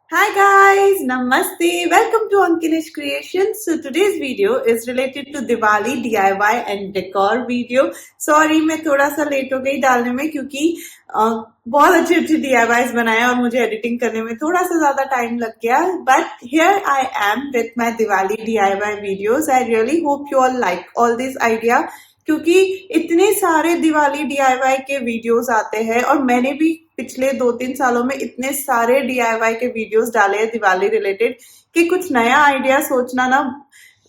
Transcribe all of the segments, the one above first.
Hi guys, Namaste. Welcome to Ankinish Creations. So today's video is related to Diwali DIY and decor video. Sorry मैं थोड़ा सा late हो गई डालने में क्योंकि बहुत अच्छे अच्छे DIYs बनाए और मुझे एडिटिंग करने में थोड़ा सा ज्यादा टाइम लग गया. But here I am with my Diwali DIY videos. I really hope you all like all these idea. क्योंकि इतने सारे दिवाली डीआईवाई के वीडियोस आते हैं और मैंने भी पिछले 2-3 सालों में इतने सारे डीआईवाई के वीडियोस डाले हैं दिवाली रिलेटेड कि कुछ नया आइडिया सोचना ना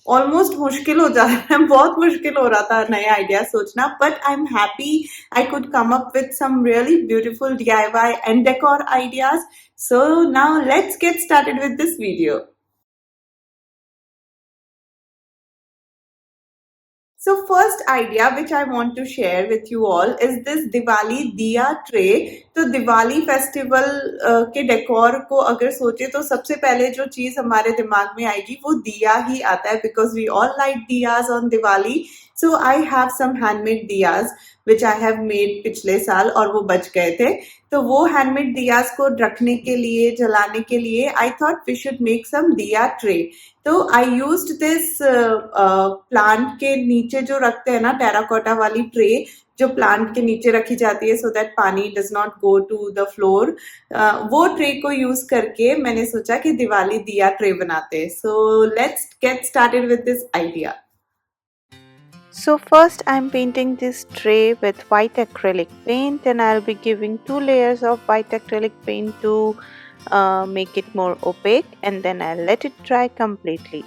ऑलमोस्ट मुश्किल हो जा रहा है. बहुत मुश्किल हो रहा था नया आइडिया सोचना, but I am happy I could come up with some really beautiful DIY and decor ideas. So now let's get started with this video. So first idea which I want to share with you all is this Diwali diya tray. तो Diwali festival के decor को अगर सोचे तो सबसे पहले जो चीज हमारे दिमाग में आएगी वो दिया ही आता है, because we all like diyas on Diwali. So I have some handmade diyas which I have made पिछले साल और वो बच गए थे. तो वो हैंडमेड दियाज को रखने के लिए जलाने के लिए I thought we should make some diya tray. तो आई यूज्ड दिस प्लांट के नीचे जो रखते हैं ना टेराकोटा वाली ट्रे जो प्लांट के नीचे रखी जाती है so that pani does not go to the floor. वो ट्रे को यूज करके मैंने सोचा कि दिवाली दिया ट्रे बनाते हैं. So let's get started with this idea. So first I'm painting this tray with white acrylic paint, and I'll be giving 2 layers of white acrylic paint to make it more opaque, and then I'll let it dry completely.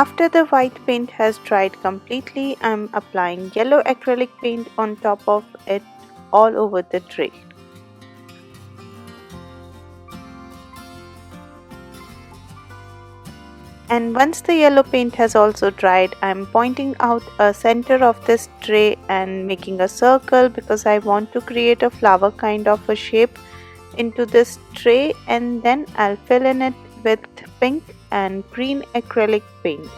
After the white paint has dried completely, I'm applying yellow acrylic paint on top of it all over the tray. And once the yellow paint has also dried, I'm pointing out a center of this tray and making a circle because I want to create a flower kind of a shape into this tray, and then I'll fill in it with pink and green acrylic paint.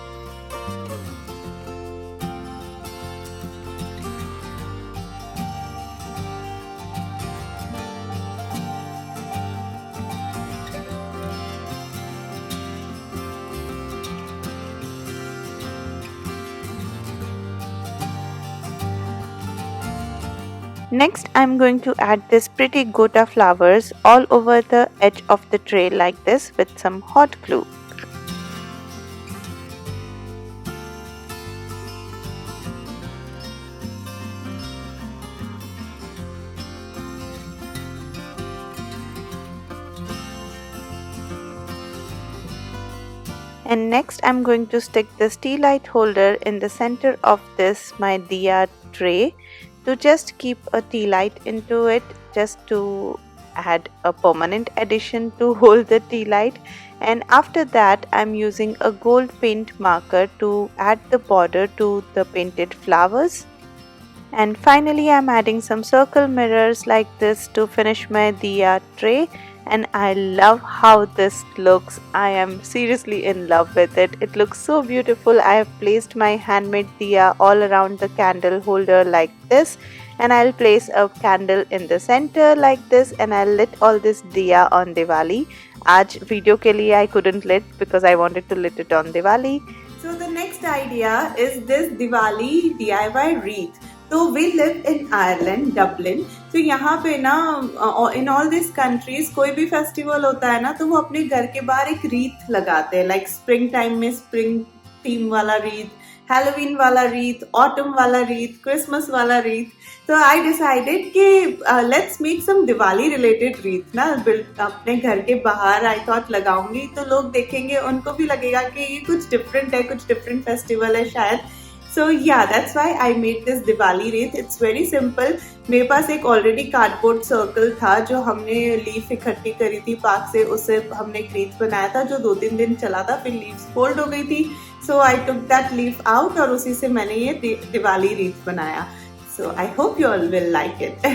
Next, I'm going to add this pretty gota flowers all over the edge of the tray like this with some hot glue. And next, I'm going to stick this tea light holder in the center of this my diya tray to just keep a tea light into it, just to add a permanent addition to hold the tea light. And after that, I'm using a gold paint marker to add the border to the painted flowers. And finally, I'm adding some circle mirrors like this to finish my diya tray. And I love how this looks. I am seriously in love with it. It looks so beautiful. I have placed my handmade diya all around the candle holder like this, and I'll place a candle in the center like this, and I'll lit all this diya on Diwali. Aaj video ke liye I couldn't lit because I wanted to lit it on Diwali. So the next idea is this Diwali DIY wreath. तो we live in Ireland Dublin. तो यहाँ पे ना in all this countries कोई भी festival होता है ना तो वो अपने घर के बाहर एक रीथ लगाते हैं. लाइक स्प्रिंग टाइम में स्प्रिंग थीम वाला रीथ, हैलोवीन वाला रीथ, ऑटम वाला रीथ, क्रिसमस वाला रीथ. तो आई डिसाइडेड कि let's make some Diwali related wreath ना अपने घर के बाहर. आई थॉट लगाऊंगी तो लोग देखेंगे, उनको भी लगेगा कि ये कुछ डिफरेंट है, कुछ डिफरेंट फेस्टिवल है शायद. So yeah, that's why I made this Diwali wreath. It's very simple. मेरे पास एक ऑलरेडी कार्डबोर्ड सर्कल था जो हमने लीफ इकट्ठी करी थी पार्क से, उससे हमने एक रीथ बनाया था जो 2-3 दिन चला था, फिर लीव्स फोल्ड हो गई थी. So I took that leaf out और उसी से मैंने ये दिवाली रीथ बनाया. So I hope you all will like it.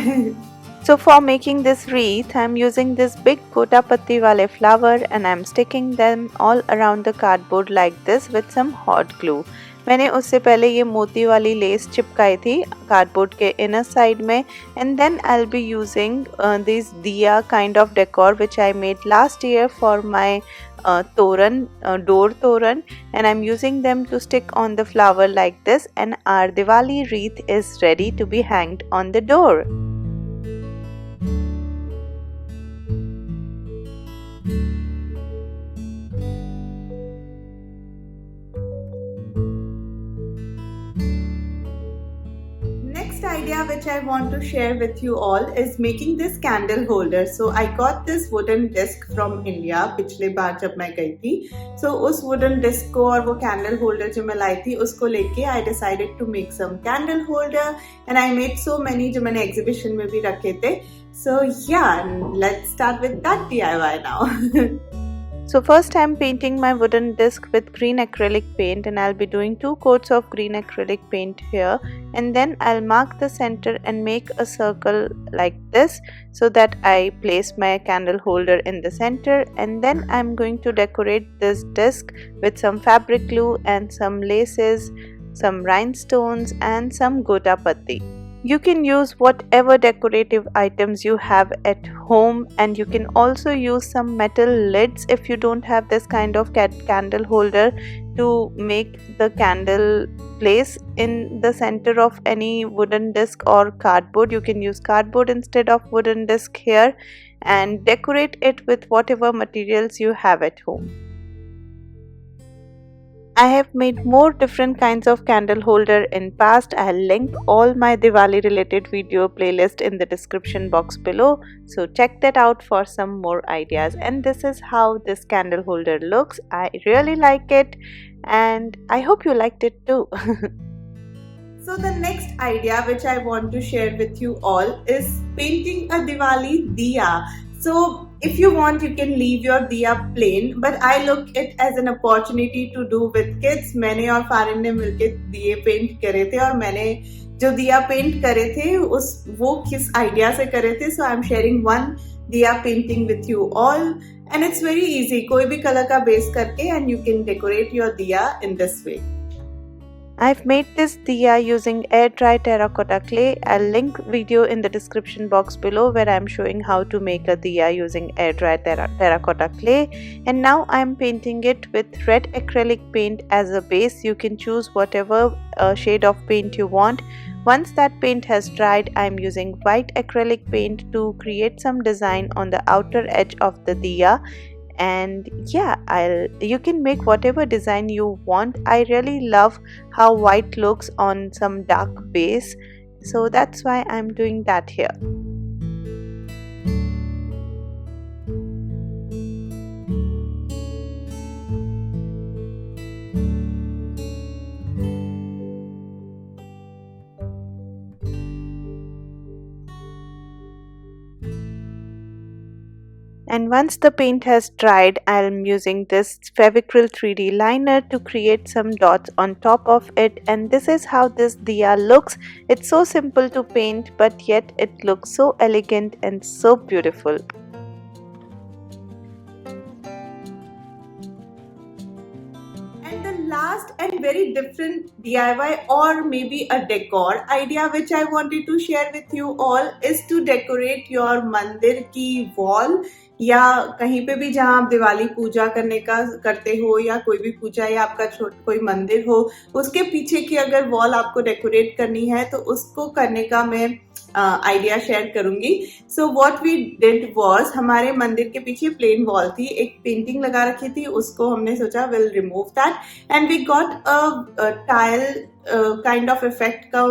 So for making this wreath, I'm using this big gota patti wale flower, and I'm sticking them all around the cardboard like this with some hot glue. मैंने उससे पहले ये मोती वाली less चिपकाई थी cardboard के inner side में, and then I will be using this diya kind of decor which I made last year for my toran, door toran, and I'm using them to stick on the flower like this, and our Diwali wreath is ready to be hanged on the door. Next idea which I want to share with you all is making this candle holder. So I got this wooden disc from India पिछले बार जब मैं गई थी. So उस wooden disc को और वो candle holder जो मैं लाई थी उसको लेके I decided to make some candle holder, and I made so many जो मैंने exhibition में भी रखे थे. So yeah, let's start with that DIY now. So first I'm painting my wooden disc with green acrylic paint, and I'll be doing 2 coats of green acrylic paint here, and then I'll mark the center and make a circle like this so that I place my candle holder in the center, and then I'm going to decorate this disc with some fabric glue and some laces, some rhinestones and some gota patti. You can use whatever decorative items you have at home, and you can also use some metal lids if you don't have this kind of candle holder to make the candle place in the center of any wooden disc or cardboard. You can use cardboard instead of wooden disc here and decorate it with whatever materials you have at home. I have made more different kinds of candle holder in past. I'll link all my Diwali related video playlist in the description box below, so check that out for some more ideas. And this is how this candle holder looks. I really like it, and I hope you liked it too. So the next idea which I want to share with you all is painting a Diwali diya. So if you want, you can leave your diya plain, but I look it as an opportunity to do with kids. मैंने और फारिन ने मिलके दिए paint करे थे, और मैंने जो दिया पेंट करे थे वो किस आइडिया से करे थे. So I'm sharing one diya painting with you all, and it's very easy. कोई भी कलर का बेस करके and you can decorate your diya in this way. I've made this diya using air dry terracotta clay. I'll link video in the description box below where I'm showing how to make a diya using air dry terracotta clay. And now I'm painting it with red acrylic paint as a base. You can choose whatever shade of paint you want. Once that paint has dried, I'm using white acrylic paint to create some design on the outer edge of the diya. And yeah, you can make whatever design you want. I really love how white looks on some dark base, so that's why I'm doing that here. And once the paint has dried, I'm using this Fevicryl 3D liner to create some dots on top of it, and this is how this diya looks. It's so simple to paint, but yet it looks so elegant and so beautiful. And the last and very different DIY or maybe a decor idea which I wanted to share with you all is to decorate your मंदिर की wall, या कहीं पे भी जहाँ आप दिवाली पूजा करते हो, या कोई भी पूजा या आपका कोई मंदिर हो, उसके पीछे की अगर वॉल आपको डेकोरेट करनी है तो उसको करने का मैं आइडिया शेयर करूंगी. So what we did was, हमारे मंदिर के पीछे प्लेन वॉल थी, एक पेंटिंग लगा रखी थी, उसको हमने सोचा will remove that, and we got a tile kind of effect का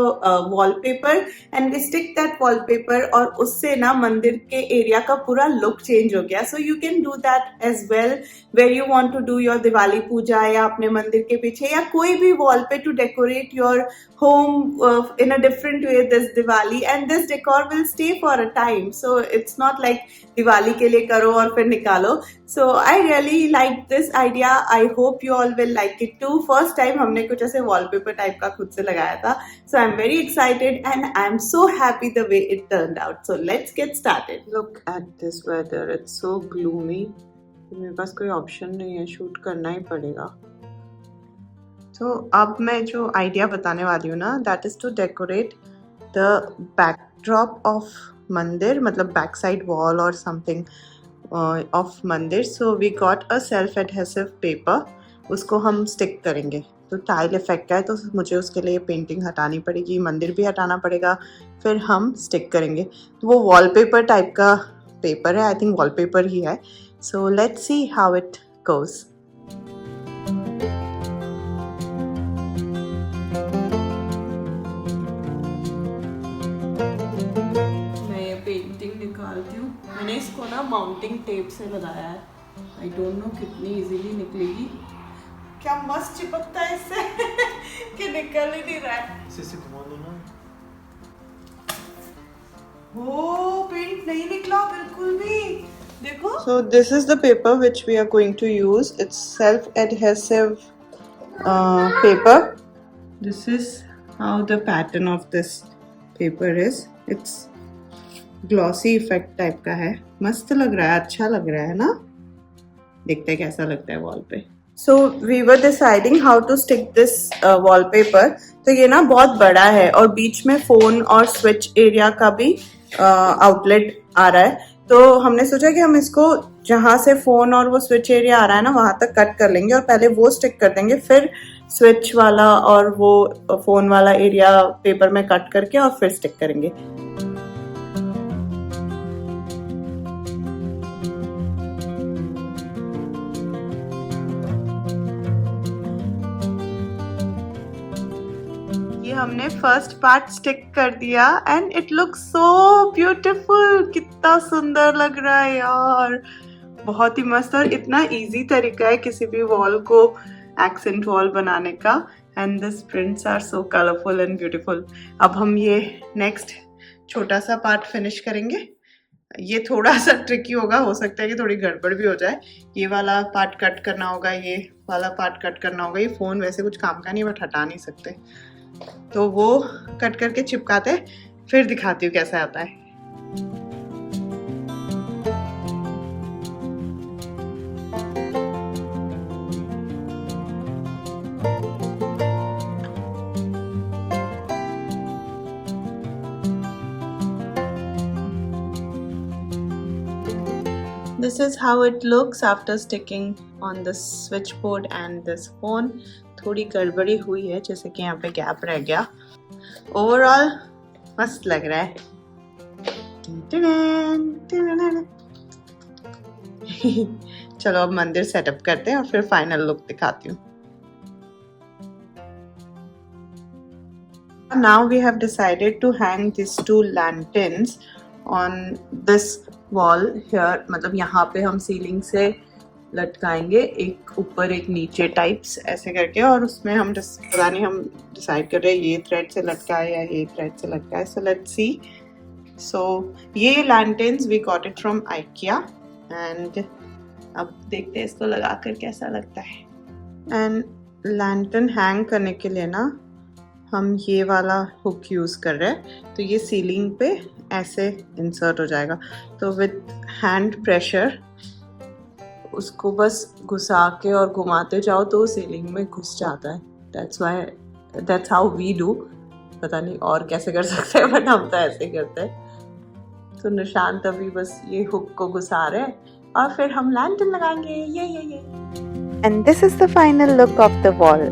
wallpaper, and we stick that wallpaper, और उससे ना मंदिर के एरिया का पूरा लुक चेंज हो गया. So you can do that as well where you want to do your Diwali puja, या अपने मंदिर के पीछे या कोई भी वॉल पे to decorate your home in a different way this Diwali, and this decor will stay for a time. So it's not like Diwali के लिए करो और फिर निकालो. So I really like this idea. I hope you all will like it too. First time हमने कुछ ऐसे wallpaper type का खुद से लगाया था. So I'm very excited and I'm so happy the way it turned out. So let's get started. Look at this weather. It's so gloomy. मेरे पास कोई option नहीं है, shoot करना ही पड़ेगा. तो अब मैं जो आइडिया बताने वाली हूँ ना, that is to decorate the backdrop of mandir, मतलब बैक साइड वॉल और something of mandir. So we got a self adhesive paper, उसको हम स्टिक करेंगे. तो टाइल इफेक्ट का है, तो मुझे उसके लिए पेंटिंग हटानी पड़ेगी, मंदिर भी हटाना पड़ेगा, फिर हम स्टिक करेंगे. तो वो वॉलपेपर टाइप का पेपर है, आई थिंक वॉलपेपर ही है. So let's see how it goes. मैं ये पेंटिंग निकालती हूँ. मैंने इसको ना माउंटिंग टेप से लगाया है. आई डोंट नो कितनी इजीली निकलेगी. क्या मस्त चिपकता है इससे कि निकल ही नहीं रहा है. इसे घुमा दो ना. वो पेंट नहीं निकला बिल्कुल भी. देखो. So this is the paper which we are going to use. It's self-adhesive paper. This is how the pattern of this paper is. It's glossy effect type का है. मस्त लग रहा है, अच्छा लग रहा है ना. देखते हैं कैसा लगता है वॉल पे. So we were deciding how to stick this wallpaper. तो ये ना बहुत बड़ा है और बीच में फोन और स्विच एरिया का भी आउटलेट आ रहा है. तो हमने सोचा कि हम इसको जहाँ से फोन और वो स्विच एरिया आ रहा है ना, वहाँ तक कट कर लेंगे और पहले वो स्टिक कर देंगे, फिर स्विच वाला और वो फोन वाला एरिया पेपर में कट करके और फिर स्टिक करेंगे. हमने फर्स्ट पार्ट स्टिक कर दिया and it looks so beautiful. कितना सुंदर लग रहा है यार, बहुत ही मस्त. और इतना इजी तरीका है किसी भी वॉल को एक्सेंट वॉल बनाने का. And this prints are so colourful and beautiful. अब हम ये नेक्स्ट छोटा सा पार्ट फिनिश करेंगे. ये थोड़ा सा ट्रिकी होगा, हो सकता है कि थोड़ी गड़बड़ भी हो जाए. ये वाला पार्ट कट करना होगा, ये वाला पार्ट कट करना होगा. ये फ़ोन वैसे कुछ काम का नहीं, बट हटा नहीं सकते, तो वो कट करके चिपकाते, फिर दिखाती हूँ कैसा आता है. This is how it looks after sticking on the switchboard and this phone. थोड़ी गड़बड़ी हुई है, जैसे कि यहाँ पे गैप रह गया. ओवरऑल मस्त लग रहा है. चलो अब मंदिर सेटअप करते हैं और फिर फाइनल लुक दिखाती हूँ. Now we have decided to hang these two lanterns on this wall here. मतलब यहाँ पे हम सीलिंग से लटकाएंगे, एक ऊपर एक नीचे टाइप्स ऐसे करके, और उसमें हम पता नहीं, हम डिसाइड कर रहे हैं ये थ्रेड से लटकाए या ये थ्रेड से लटकाए. So let's see. सो ये lanterns we got it from IKEA and अब देखते हैं इसको लगाकर कैसा लगता है. एंड लैंटर्न हैंग करने के लिए ना हम ये वाला हुक यूज़ कर रहे हैं. तो ये सीलिंग पे ऐसे इंसर्ट हो जाएगा. तो विद हैंड प्रेशर उसको बस घुसा के और घुमाते जाओ तो सीलिंग में घुस जाता है. That's how we do. पता नहीं और कैसे कर सकते हैं, बट हम तो ऐसे करते हैं. तो निशांत अभी बस ये हुक को घुसा रहे हैं और फिर हम लैंटर्न लगाएंगे. ये and this is the final look of the wall.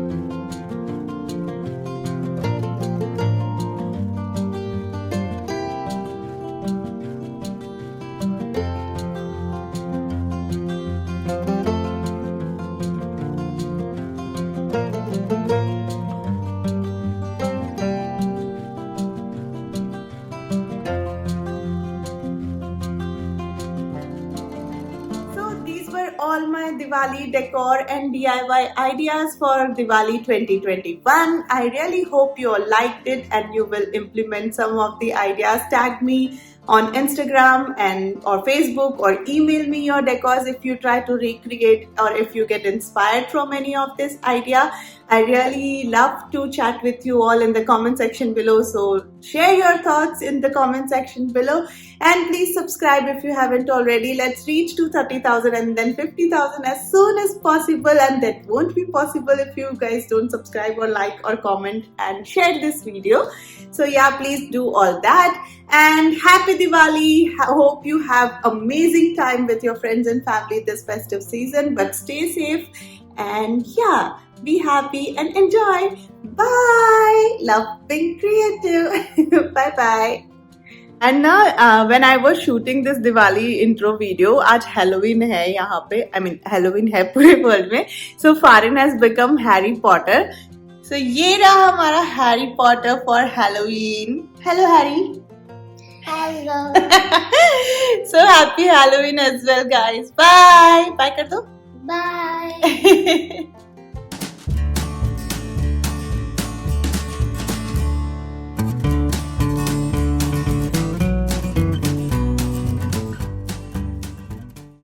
all my Diwali decor and DIY ideas for Diwali 2021. I really hope you all liked it and you will implement some of the ideas. Tag me on Instagram and or Facebook, or email me your decors if you try to recreate or if you get inspired from any of this idea. I really love to chat with you all in the comment section below. So share your thoughts in the comment section below, and please subscribe if you haven't already. Let's reach to 30,000 and then 50,000 as soon as possible, and that won't be possible if you guys don't subscribe or like or comment and share this video. So yeah, please do all that, and happy Diwali. Hope you have amazing time with your friends and family this festive season, but stay safe and yeah, be happy and enjoy. Bye. Love being creative. Bye bye. And now when I was shooting this Diwali intro video, आज Halloween है यहाँ पे, I mean Halloween है पूरे world में. So Farin has become Harry Potter. So ये रहा हमारा Harry Potter for Halloween. Hello Harry. Hello. So happy Halloween as well guys. Bye. Bye कर दो. Bye.